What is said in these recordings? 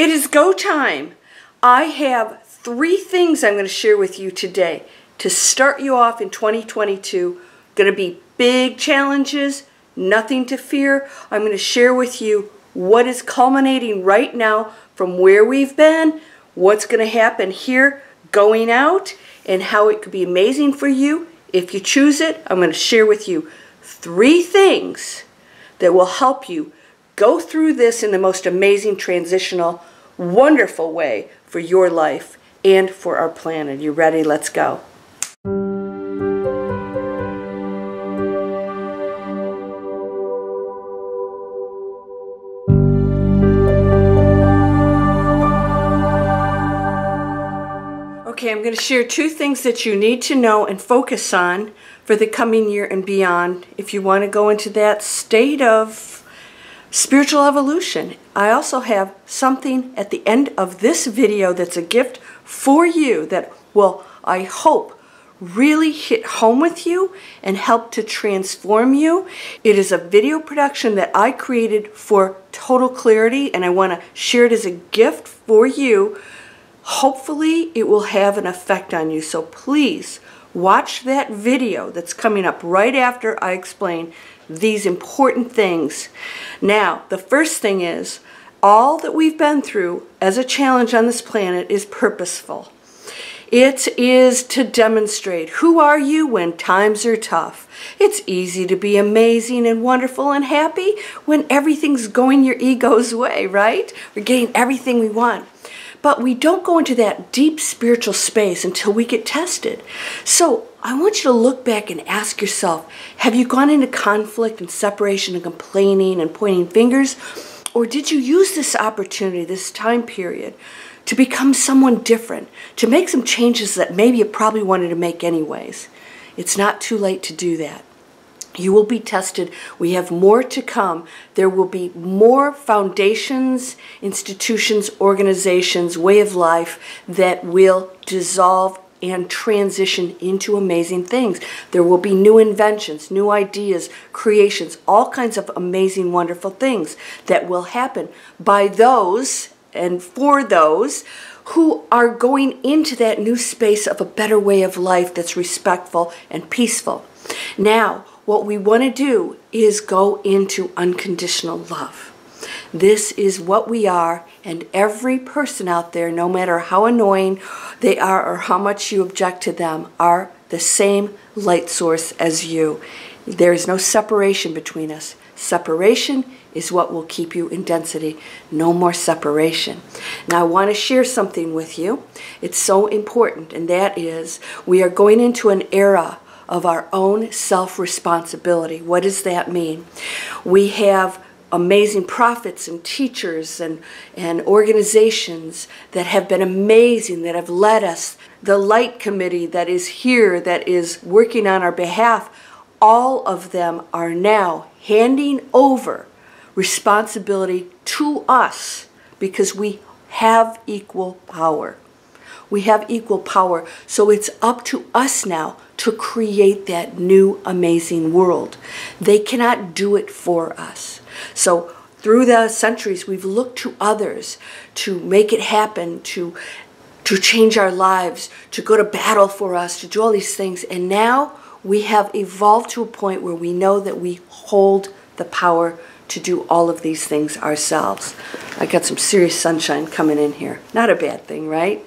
It is go time. I have 3 things I'm going to share with you today to start you off in 2022. Going to be big challenges, nothing to fear. I'm going to share with you what is culminating right now from where we've been, what's going to happen here going out, and how it could be amazing for you if you choose it. I'm going to share with you 3 things that will help you go through this in the most amazing, transitional, wonderful way for your life and for our planet. You ready? Let's go. Okay, I'm going to share 2 things that you need to know and focus on for the coming year and beyond if you want to go into that state of spiritual evolution. I also have something at the end of this video that's a gift for you that will, I hope, really hit home with you and help to transform you. It is a video production that I created for total clarity, and I want to share it as a gift for you. Hopefully it will have an effect on you. So please watch that video that's coming up right after I explain these important things. Now, the first thing is, all that we've been through as a challenge on this planet is purposeful. It is to demonstrate who are you when times are tough. It's easy to be amazing and wonderful and happy when everything's going your ego's way, right? We're getting everything we want. But we don't go into that deep spiritual space until we get tested. So I want you to look back and ask yourself, have you gone into conflict and separation and complaining and pointing fingers? Or did you use this opportunity, this time period, to become someone different, to make some changes that maybe you probably wanted to make anyways? It's not too late to do that. You will be tested. We have more to come. There will be more foundations, institutions, organizations, way of life that will dissolve and transition into amazing things. There will be new inventions, new ideas, creations, all kinds of amazing, wonderful things that will happen by those and for those who are going into that new space of a better way of life that's respectful and peaceful. Now, what we want to do is go into unconditional love. This is what we are, and every person out there, no matter how annoying they are or how much you object to them, are the same light source as you. There is no separation between us. Separation is what will keep you in density. No more separation. Now I want to share something with you. It's so important, and that is we are going into an era of our own self-responsibility. What does that mean? We have amazing prophets and teachers and organizations that have been amazing, that have led us. The Light Committee that is here, that is working on our behalf, all of them are now handing over responsibility to us because we have equal power. We have equal power, so it's up to us now to create that new amazing world. They cannot do it for us. So through the centuries, we've looked to others to make it happen, to change our lives, to go to battle for us, to do all these things. And now we have evolved to a point where we know that we hold the power to do all of these things ourselves. I got some serious sunshine coming in here. Not a bad thing, right?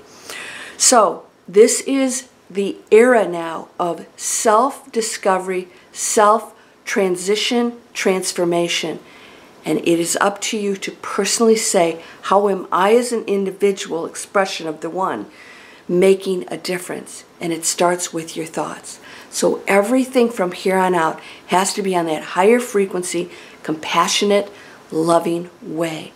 So this is the era now of self-discovery, self-transition, transformation. And it is up to you to personally say, how am I as an individual expression of the one making a difference? And it starts with your thoughts. So everything from here on out has to be on that higher frequency, compassionate, loving way.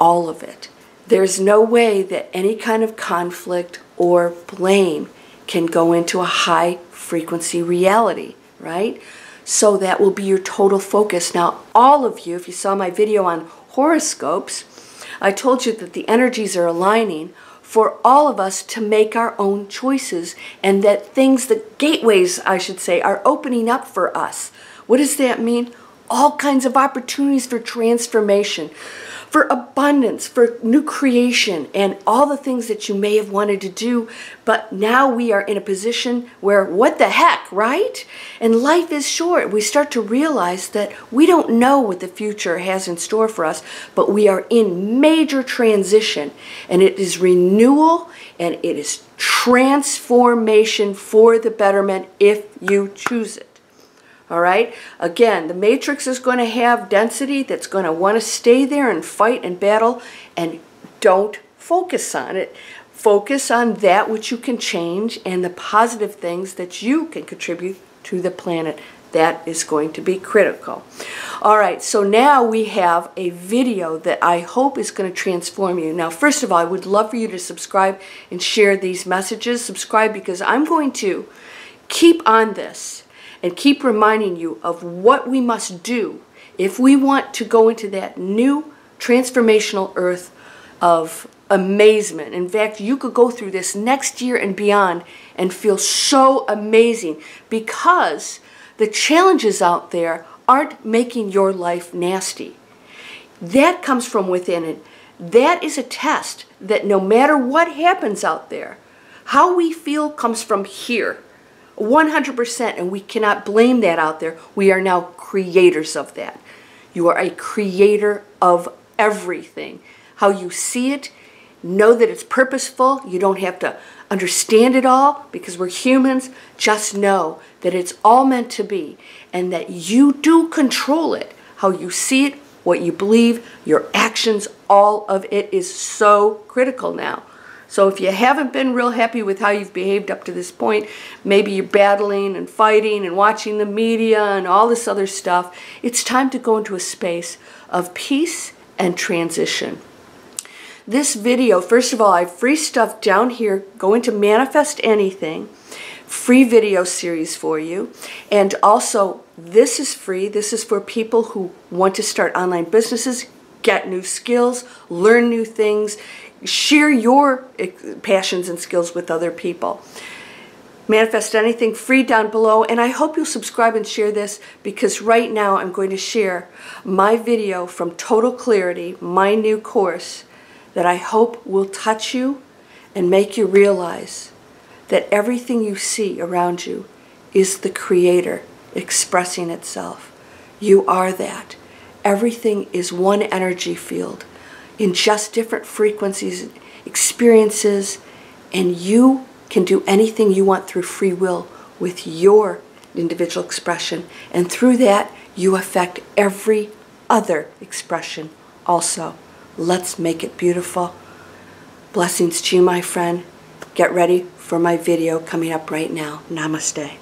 All of it. There's no way that any kind of conflict or blame can go into a high frequency reality, right? So that will be your total focus. Now, all of you, if you saw my video on horoscopes, I told you that the energies are aligning for all of us to make our own choices, and that things, the gateways, I should say, are opening up for us. What does that mean? All kinds of opportunities for transformation, for abundance, for new creation, and all the things that you may have wanted to do. But now we are in a position where, what the heck, right? And life is short. We start to realize that we don't know what the future has in store for us, but we are in major transition, and it is renewal, and it is transformation for the betterment if you choose it. All right? Again, the matrix is going to have density that's going to want to stay there and fight and battle, and don't focus on it. Focus on that which you can change and the positive things that you can contribute to the planet. That is going to be critical. All right, so now we have a video that I hope is going to transform you. Now, first of all, I would love for you to subscribe and share these messages. Subscribe, because I'm going to keep on this and keep reminding you of what we must do if we want to go into that new transformational earth of amazement. In fact, you could go through this next year and beyond and feel so amazing, because the challenges out there aren't making your life nasty. That comes from within it. That is a test that no matter what happens out there, how we feel comes from here. 100%, and we cannot blame that out there. We are now creators of that. You are a creator of everything. How you see it, know that it's purposeful. You don't have to understand it all, because we're humans. Just know that it's all meant to be, and that you do control it. How you see it, what you believe, your actions, all of it is so critical now. So if you haven't been real happy with how you've behaved up to this point, maybe you're battling and fighting and watching the media and all this other stuff, it's time to go into a space of peace and transition. This video, first of all, I have free stuff down here. Go into Manifest Anything, free video series for you. And also, this is free. This is for people who want to start online businesses, get new skills, learn new things, share your passions and skills with other people. Manifest Anything, free down below. And I hope you'll subscribe and share this, because right now I'm going to share my video from Total Clarity, my new course, that I hope will touch you and make you realize that everything you see around you is the Creator expressing itself. You are that. Everything is one energy field in just different frequencies, experiences, and you can do anything you want through free will with your individual expression. And through that, you affect every other expression also. Let's make it beautiful. Blessings to you, my friend. Get ready for my video coming up right now. Namaste.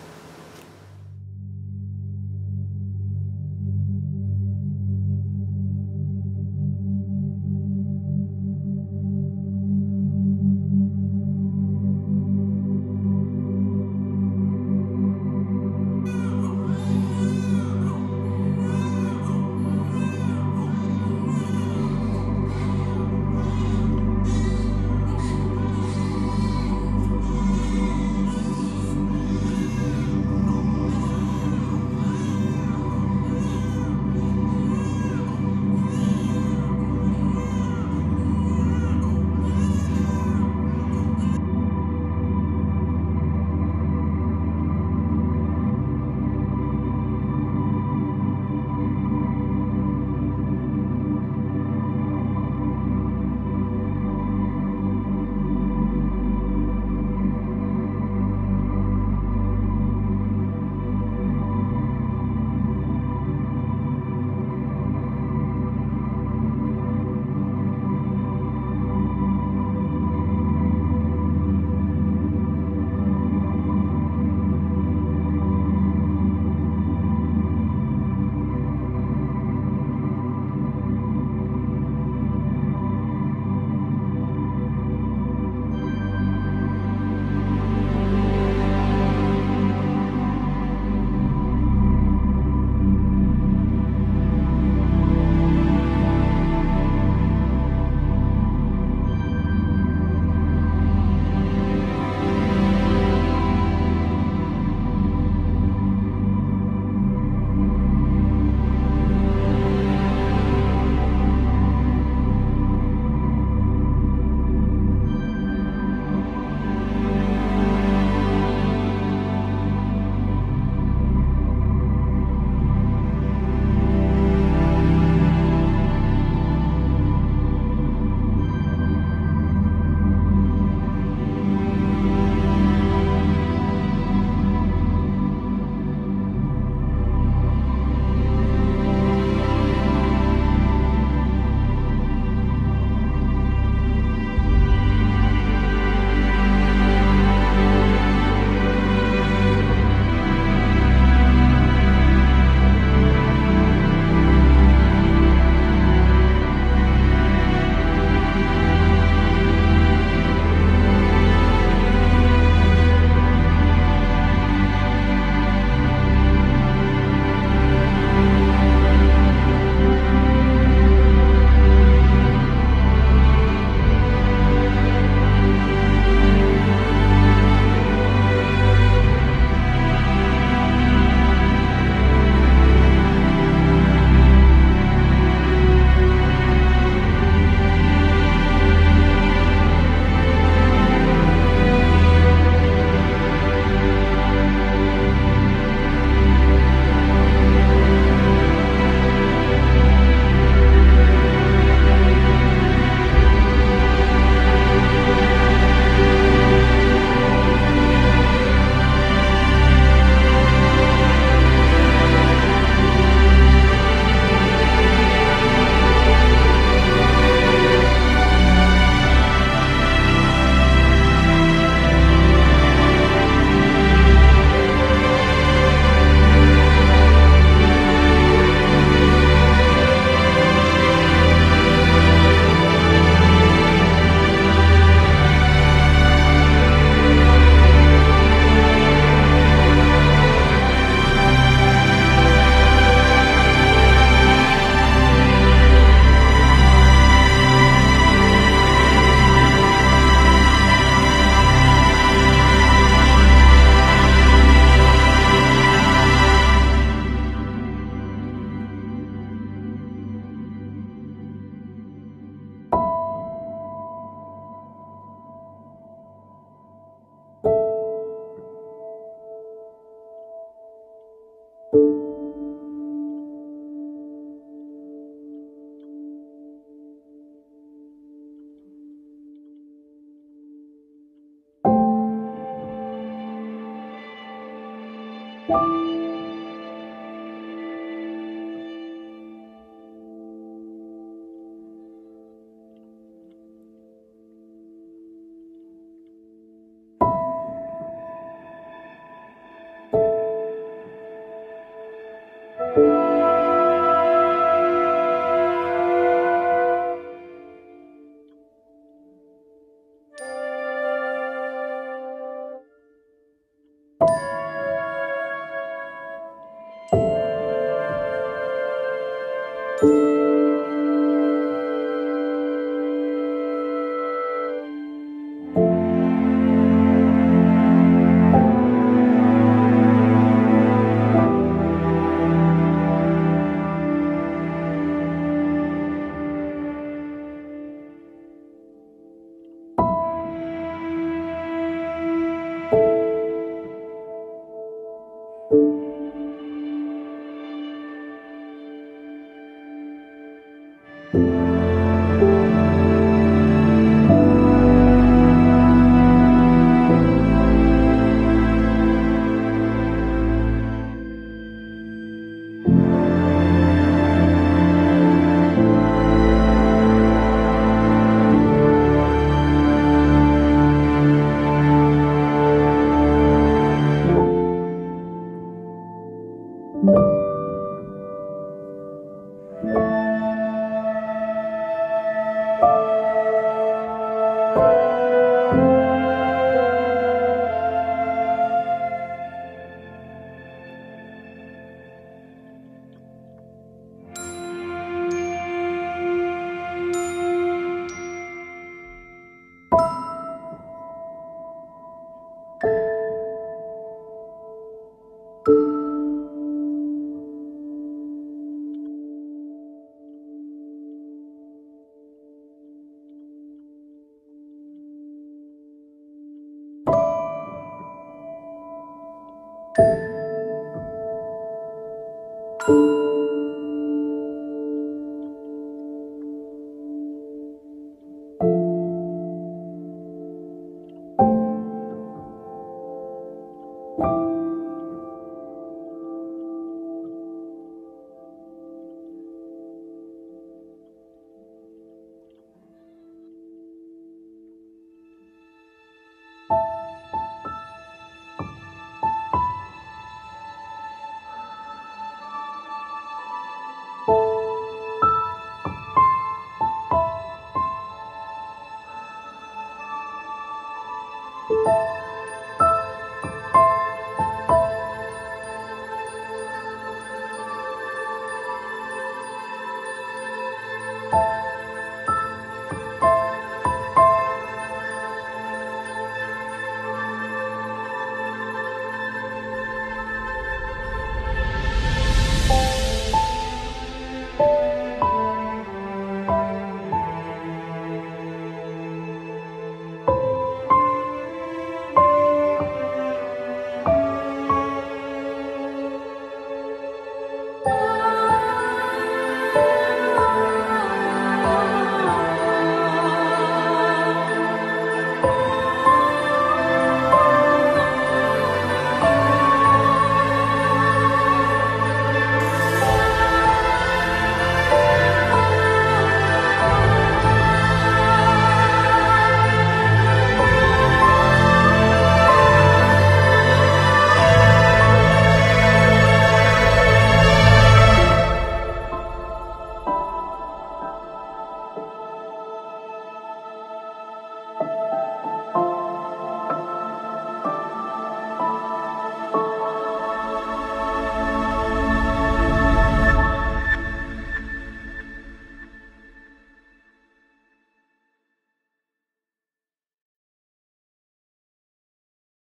you.